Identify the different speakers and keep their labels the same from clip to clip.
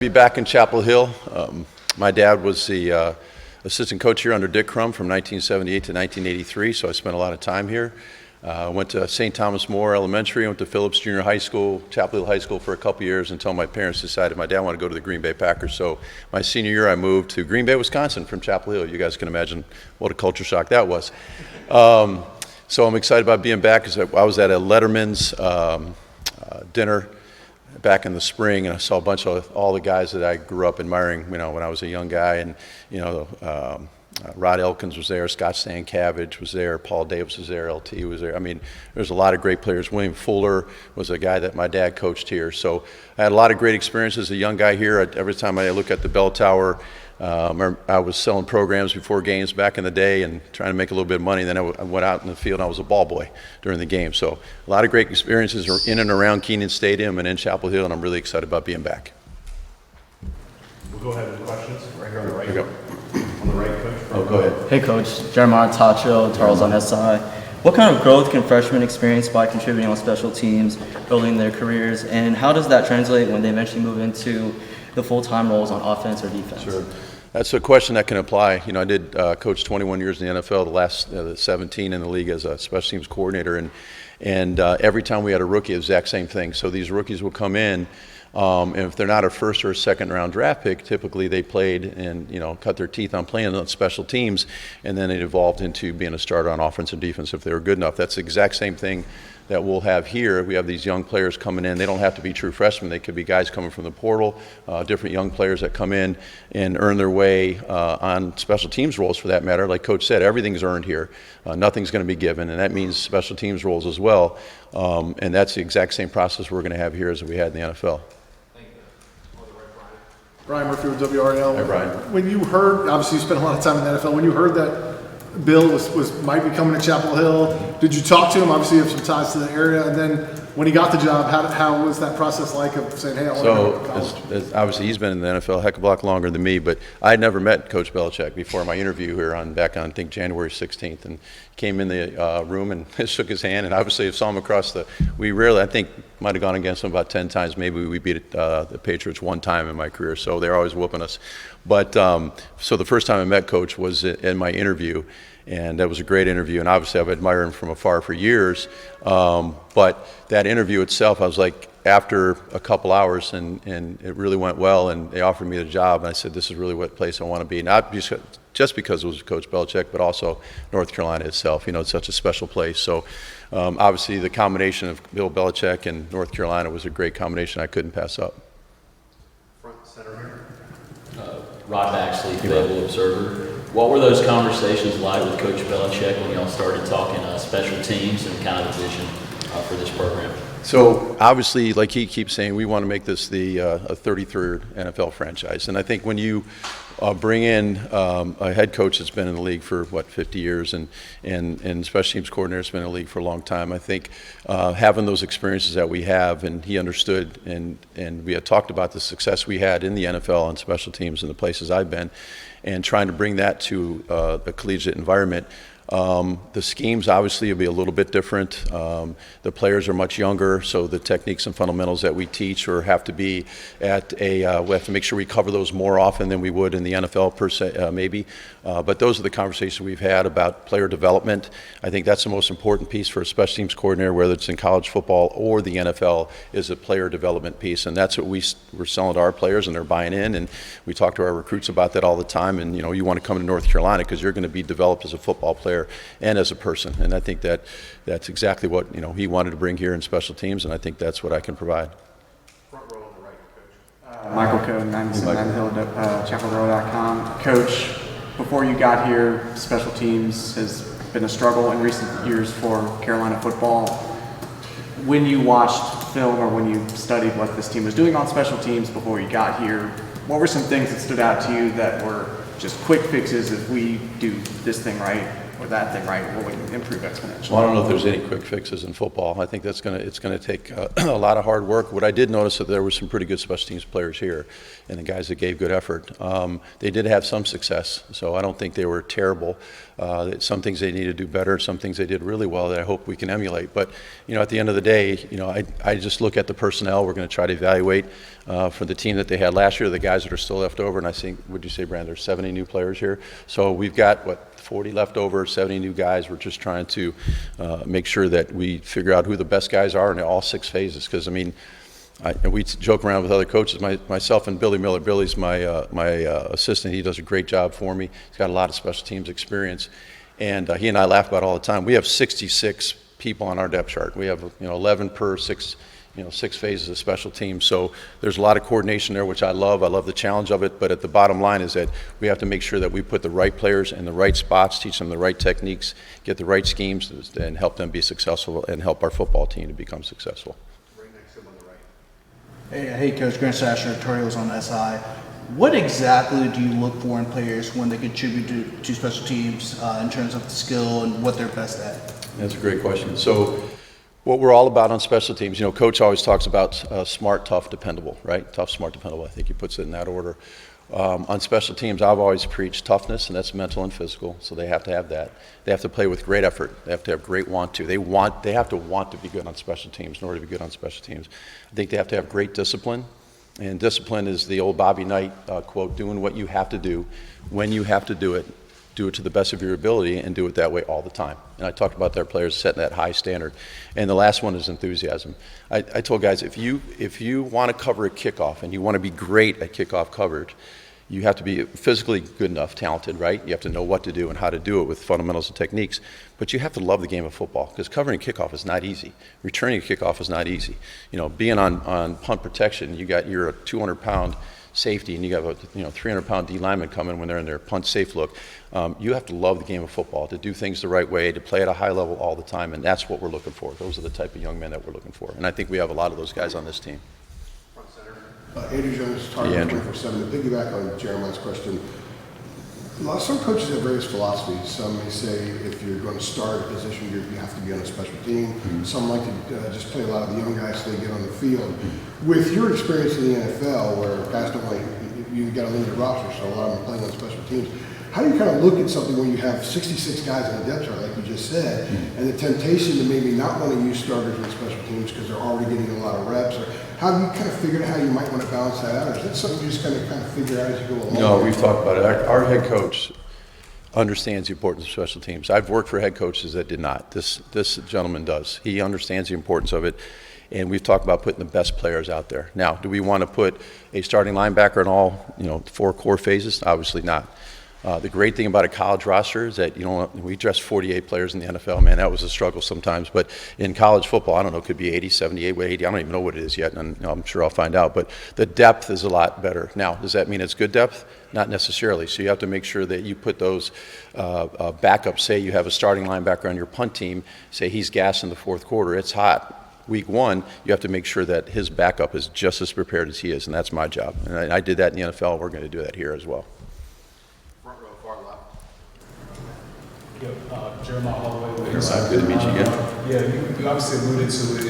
Speaker 1: Be back in Chapel Hill. My dad was the assistant coach here under Dick Crum from 1978 to 1983, so I spent a lot of time here. Went to St. Thomas More Elementary, went to Phillips Junior High School, Chapel Hill High School for a couple years until my parents decided my dad wanted to go to the Green Bay Packers. So my senior year I moved to Green Bay, Wisconsin from Chapel Hill. You guys can imagine what a culture shock that was. So I'm excited about being back because I was at a Letterman's dinner back in the spring, and I saw a bunch of all the guys that I grew up admiring, when I was a young guy. And Rod Elkins was there, Scott Stankiewicz was there, Paul Davis was there, LT was there. I mean, there's a lot of great players. William Fuller was a guy that my dad coached here. So I had a lot of great experiences as a young guy here. Every time I look at the bell tower, I was selling programs before games back in the day and trying to make a little bit of money. Then I went out in the field and I was a ball boy during the game. So a lot of great experiences in and around Kenan Stadium and in Chapel Hill, and I'm really excited about being back.
Speaker 2: We'll go ahead with questions. Right here on the right.
Speaker 1: Here we go.
Speaker 2: On the right, Coach.
Speaker 1: Oh, go ahead.
Speaker 3: Hey, Coach. Jeremiah Tacho, Charles on SI. What kind of growth can freshmen experience by contributing on special teams, building their careers, and how does that translate when they eventually move into the full-time roles on offense or defense?
Speaker 1: Sure. That's a question that can apply. I did coach 21 years in the NFL, the last 17 in the league as a special teams coordinator, and every time we had a rookie, it was the exact same thing. So these rookies will come in, and if they're not a first or a second round draft pick, typically they played and cut their teeth on playing on special teams, and then it evolved into being a starter on offense and defense if they were good enough. That's the exact same thing that we'll have here. We have these young players coming in. They don't have to be true freshmen. They could be guys coming from the portal, different young players that come in and earn their way on special teams roles for that matter. Like Coach said, everything's earned here. Nothing's going to be given, and that means special teams roles as well. And that's the exact same process we're going to have here as we had in the NFL.
Speaker 4: Brian Murphy with WRL.
Speaker 1: Hi, Brian.
Speaker 4: When you heard, obviously you spent a lot of time in the NFL, when you heard that Bill might be coming to Chapel Hill, did you talk to him? Obviously you have some ties to the area, and then when he got the job, how was that process like of saying, hey, I want to go to college?
Speaker 1: Obviously he's been in the NFL a heck of a lot longer than me, but I had never met Coach Belichick before my interview here back on I think January 16th, and came in the room and shook his hand, and obviously I saw him across I think might have gone against him about 10 times. Maybe we beat the Patriots one time in my career, so they're always whooping us. But so the first time I met Coach was in my interview, and that was a great interview, and obviously I've admired him from afar for years. But that interview itself, I was like, after a couple hours, and it really went well, and they offered me the job, and I said, this is really what place I want to be. Not just because it was Coach Belichick, but also North Carolina itself. It's such a special place. So obviously the combination of Bill Belichick and North Carolina was a great combination I couldn't pass up.
Speaker 2: Front center here.
Speaker 5: Rod Baxley, Fayetteville Observer. What were those conversations like with Coach Belichick when y'all started talking special teams and kind of a vision for this program?
Speaker 1: So obviously, like he keeps saying, we want to make this a 33rd NFL franchise. And I think when you bring in a head coach that's been in the league for 50 years, and special teams coordinator that's been in the league for a long time, I think having those experiences that we have, and he understood, and we had talked about the success we had in the NFL on special teams in the places I've been, and trying to bring that to a collegiate environment. The schemes obviously will be a little bit different. The players are much younger, so the techniques and fundamentals that we teach or have to be we have to make sure we cover those more often than we would in the NFL per se, maybe. But those are the conversations we've had about player development. I think that's the most important piece for a special teams coordinator, whether it's in college football or the NFL, is a player development piece. And that's what we're selling to our players, and they're buying in. And we talk to our recruits about that all the time. And, you want to come to North Carolina because you're going to be developed as a football player and as a person. And I think that's exactly what he wanted to bring here in special teams, and I think that's what I can provide.
Speaker 2: Front row on the right, Coach.
Speaker 6: Michael Coe, 97 Hill, chapelrow.com. Coach, before you got here, special teams has been a struggle in recent years for Carolina football. When you watched film or when you studied what this team was doing on special teams before you got here, what were some things that stood out to you that were just quick fixes? If we do this thing right, that thing right, what would improve exponentially?
Speaker 1: Well, I don't know if there's any quick fixes in football. I think it's going to take a lot of hard work. What I did notice that there were some pretty good special teams players here, and the guys that gave good effort. They did have some success, so I don't think they were terrible. Some things they need to do better, some things they did really well that I hope we can emulate. But at the end of the day, I just look at the personnel. We're going to try to evaluate for the team that they had last year, the guys that are still left over, and I think, would you say, Brand, there's 70 new players here. So we've got 40 left over, 70 new guys. We're just trying to make sure that we figure out who the best guys are in all 6 phases. Because we joke around with other coaches. Myself and Billy Miller. Billy's my assistant. He does a great job for me. He's got a lot of special teams experience, and he and I laugh about it all the time. We have 66 people on our depth chart. We have 11 per 6. 6 phases of special teams. So there's a lot of coordination there, which I love. I love the challenge of it. But at the bottom line is that we have to make sure that we put the right players in the right spots, teach them the right techniques, get the right schemes, and help them be successful and help our football team to become successful.
Speaker 2: Right next to him on the right.
Speaker 7: Hey, Coach Grant Sasher, Torios on SI. What exactly do you look for in players when they contribute to special teams in terms of the skill and what they're best at?
Speaker 1: That's a great question. So what we're all about on special teams, Coach always talks about smart, tough, dependable, right? Tough, smart, dependable. I think he puts it in that order. On special teams, I've always preached toughness, and that's mental and physical, so they have to have that. They have to play with great effort. They have to have great want to. They have to want to be good on special teams in order to be good on special teams. I think they have to have great discipline, and discipline is the old Bobby Knight quote, doing what you have to do when you have to do it to the best of your ability, and do it that way all the time. And I talked about their players setting that high standard. And the last one is enthusiasm. I told guys, if you want to cover a kickoff and you want to be great at kickoff coverage, you have to be physically good enough, talented, right? You have to know what to do and how to do it with fundamentals and techniques. But you have to love the game of football, because covering a kickoff is not easy. Returning a kickoff is not easy. Being on punt protection, you're a 200-pound safety, and you have a 300-pound D lineman coming when they're in their punt safe look. You have to love the game of football, to do things the right way, to play at a high level all the time, and that's what we're looking for. Those are the type of young men that we're looking for, and I think we have a lot of those guys on this team.
Speaker 2: Front center.
Speaker 8: Andrew Jones,
Speaker 1: Yeah,
Speaker 8: Target
Speaker 1: Andrew.
Speaker 8: 24/7. To piggyback on Jeremiah's question, some coaches have various philosophies. Some may say if you're going to start a position, you have to be on a special team. Some like to just play a lot of the young guys so they get on the field. With your experience in the NFL, where guys don't like, you got a limited roster, so a lot of them are playing on special teams. How do you kind of look at something where you have 66 guys on the depth chart, like you just said, and the temptation to maybe not want to use starters in special teams because they're already getting a lot of reps? Or how have you kind of figured out how you might want to balance that out? Or is that something you just kind of figure out as you go along?
Speaker 1: No, we've talked about it. Our head coach understands the importance of special teams. I've worked for head coaches that did not. This gentleman does. He understands the importance of it. And we've talked about putting the best players out there. Now, do we want to put a starting linebacker in all 4 core phases? Obviously not. The great thing about a college roster is that we dress 48 players in the NFL. Man, that was a struggle sometimes. But in college football, I don't know, it could be 80, 78, 80. I don't even know what it is yet, and I'm sure I'll find out. But the depth is a lot better. Now, does that mean it's good depth? Not necessarily. So you have to make sure that you put those backups. Say you have a starting linebacker on your punt team. Say he's gassed in the 4th quarter. It's hot. Week 1, you have to make sure that his backup is just as prepared as he is, and that's my job. And I did that in the NFL. We're going to do that here as well.
Speaker 2: Front row, far left.
Speaker 9: Jeremiah Holloway.
Speaker 1: Good to meet you again.
Speaker 9: You obviously alluded to it,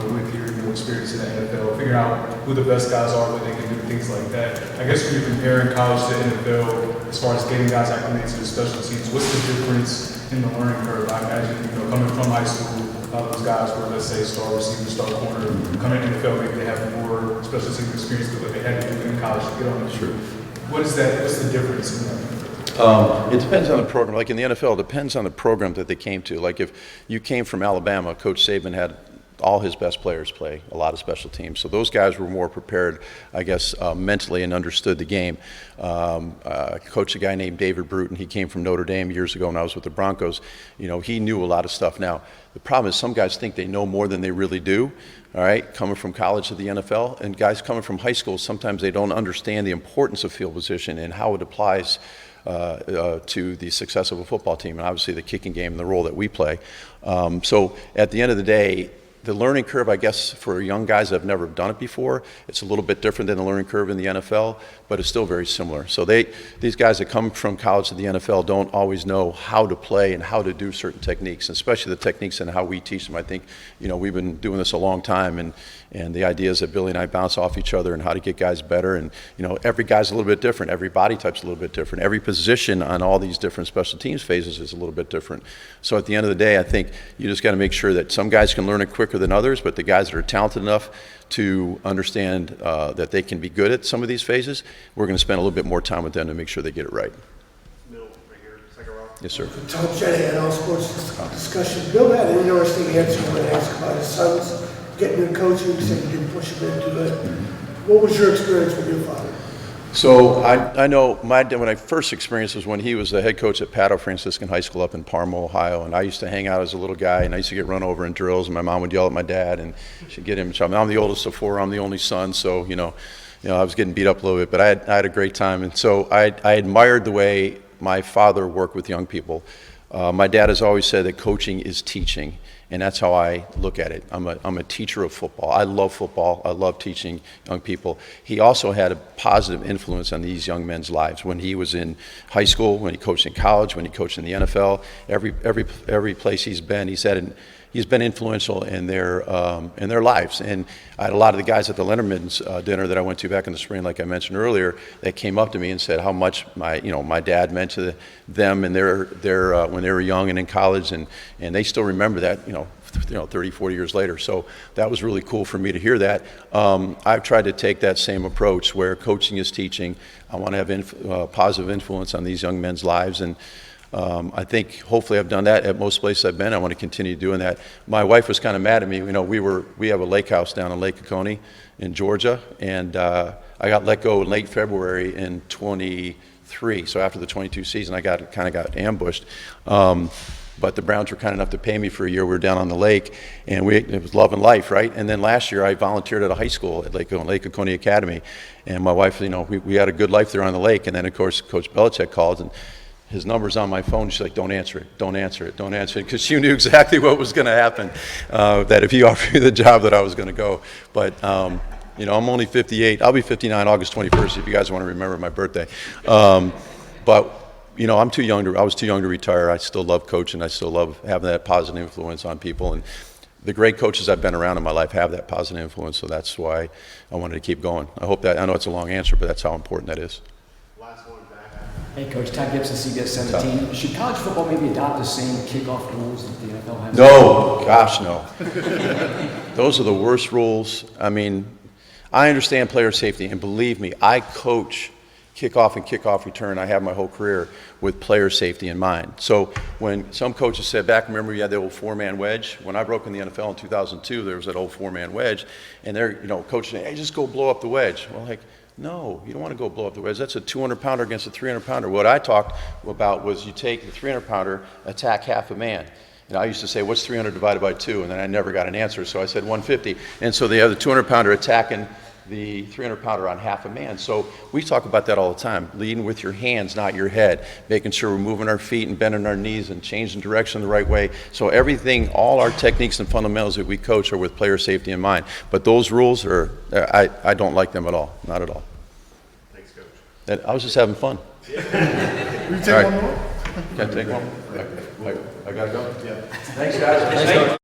Speaker 9: with your experience in the NFL, figuring out who the best guys are, what they can do, things like that. I guess when you're comparing college to NFL, as far as getting guys acclimated to the special teams, what's the difference in the learning curve? I imagine, coming from high school, those guys were, let's say, star receiver, star corner, coming in the NFL, maybe they have more special team experience than what they had to do in college to get on the field. What's the difference in that?
Speaker 1: It depends on the program. Like in the NFL, it depends on the program that they came to. Like if you came from Alabama, Coach Saban had all his best players play a lot of special teams. So those guys were more prepared, I guess, mentally and understood the game. Coached a guy named David Bruton. He came from Notre Dame years ago when I was with the Broncos. He knew a lot of stuff. Now, the problem is some guys think they know more than they really do, all right, coming from college to the NFL. And guys coming from high school, sometimes they don't understand the importance of field position and how it applies to the success of a football team, and obviously the kicking game and the role that we play. So at the end of the day, the learning curve, I guess, for young guys that have never done it before, it's a little bit different than the learning curve in the NFL, but it's still very similar. So these guys that come from college to the NFL don't always know how to play and how to do certain techniques, especially the techniques and how we teach them. I think, we've been doing this a long time, and the idea is that Billy and I bounce off each other and how to get guys better. And, every guy's a little bit different. Every body type's a little bit different. Every position on all these different special teams phases is a little bit different. So at the end of the day, I think you just got to make sure that some guys can learn it quicker than others, but the guys that are talented enough to understand that they can be good at some of these phases, we're going to spend a little bit more time with them to make sure they get it right.
Speaker 2: Middle, right here, second row.
Speaker 1: Yes, sir.
Speaker 10: Tom Shanahan, All Sports Discussion. Bill had an interesting answer when asked about his sons getting into coaching. He said he didn't push him into it. What was your experience with your father?
Speaker 1: So I know my dad, when I first experienced was when he was the head coach at Paddo Franciscan High School up in Parma, Ohio, and I used to hang out as a little guy, and I used to get run over in drills, and my mom would yell at my dad, and she'd get him in trouble. I'm the oldest of four, I'm the only son, so I was getting beat up a little bit, but I had a great time, and so I admired the way my father worked with young people. My dad has always said that coaching is teaching, and that's how I look at it. I'm a teacher of football. I love football. I love teaching young people. He also had a positive influence on these young men's lives when he was in high school, when he coached in college, when he coached in the NFL. Every place he's been, he's been influential in their lives. And I had a lot of the guys at the Leonardman's dinner that I went to back in the spring, like I mentioned earlier, that came up to me and said how much my dad meant to them and their when they were young and in college, and they still remember that 30, 40 years later. So that was really cool for me to hear that. I've tried to take that same approach where coaching is teaching. I want to have positive influence on these young men's lives, and I think hopefully I've done that at most places I've been. I want to continue doing that. My wife was kind of mad at me. We have a lake house down in Lake Oconee in Georgia, and I got let go in late February in 23. So after the 22 season, I kind of got ambushed. But the Browns were kind enough to pay me for a year. We were down on the lake, and it was love and life, right? And then last year I volunteered at a high school at Lake Oconee Academy, and my wife, we had a good life there on the lake. And then of course Coach Belichick called, and his number's on my phone. She's like, don't answer it, don't answer it, don't answer it, because she knew exactly what was going to happen, that if he offered me the job that I was going to go. But I'm only 58. I'll be 59 August 21st if you guys want to remember my birthday. But I'm too young I was too young to retire. I still love coaching. I still love having that positive influence on people. And the great coaches I've been around in my life have that positive influence, so that's why I wanted to keep going. I know it's a long answer, but that's how important that is.
Speaker 2: Last one back.
Speaker 11: Hey, Coach, Todd Gibson, CBS 17. Should college football maybe adopt the same kickoff rules that the NFL has?
Speaker 1: No, gosh, no. Those are the worst rules. I mean, I understand player safety, and believe me, I coach kickoff and kickoff return. I have my whole career with player safety in mind. So when some coaches said back, remember you had the old four-man wedge? When I broke in the NFL in 2002, there was that old four-man wedge, and they're, coaches saying, hey, just go blow up the wedge. Well, no, you don't want to go blow up the wedge. That's a 200-pounder against a 300-pounder. What I talked about was you take the 300-pounder, attack half a man. And I used to say, what's 300 divided by 2? And then I never got an answer, so I said 150. And so they have the 200-pounder attacking the 300-pounder on half a man. So we talk about that all the time, leading with your hands, not your head, making sure we're moving our feet and bending our knees and changing direction the right way. So everything, all our techniques and fundamentals that we coach are with player safety in mind. But those rules I don't like them at all, not at all.
Speaker 2: Thanks, Coach.
Speaker 1: I was just having fun.
Speaker 4: Will you take one more?
Speaker 1: Can I take one? I gotta go?
Speaker 2: Yeah.
Speaker 1: Thanks, guys.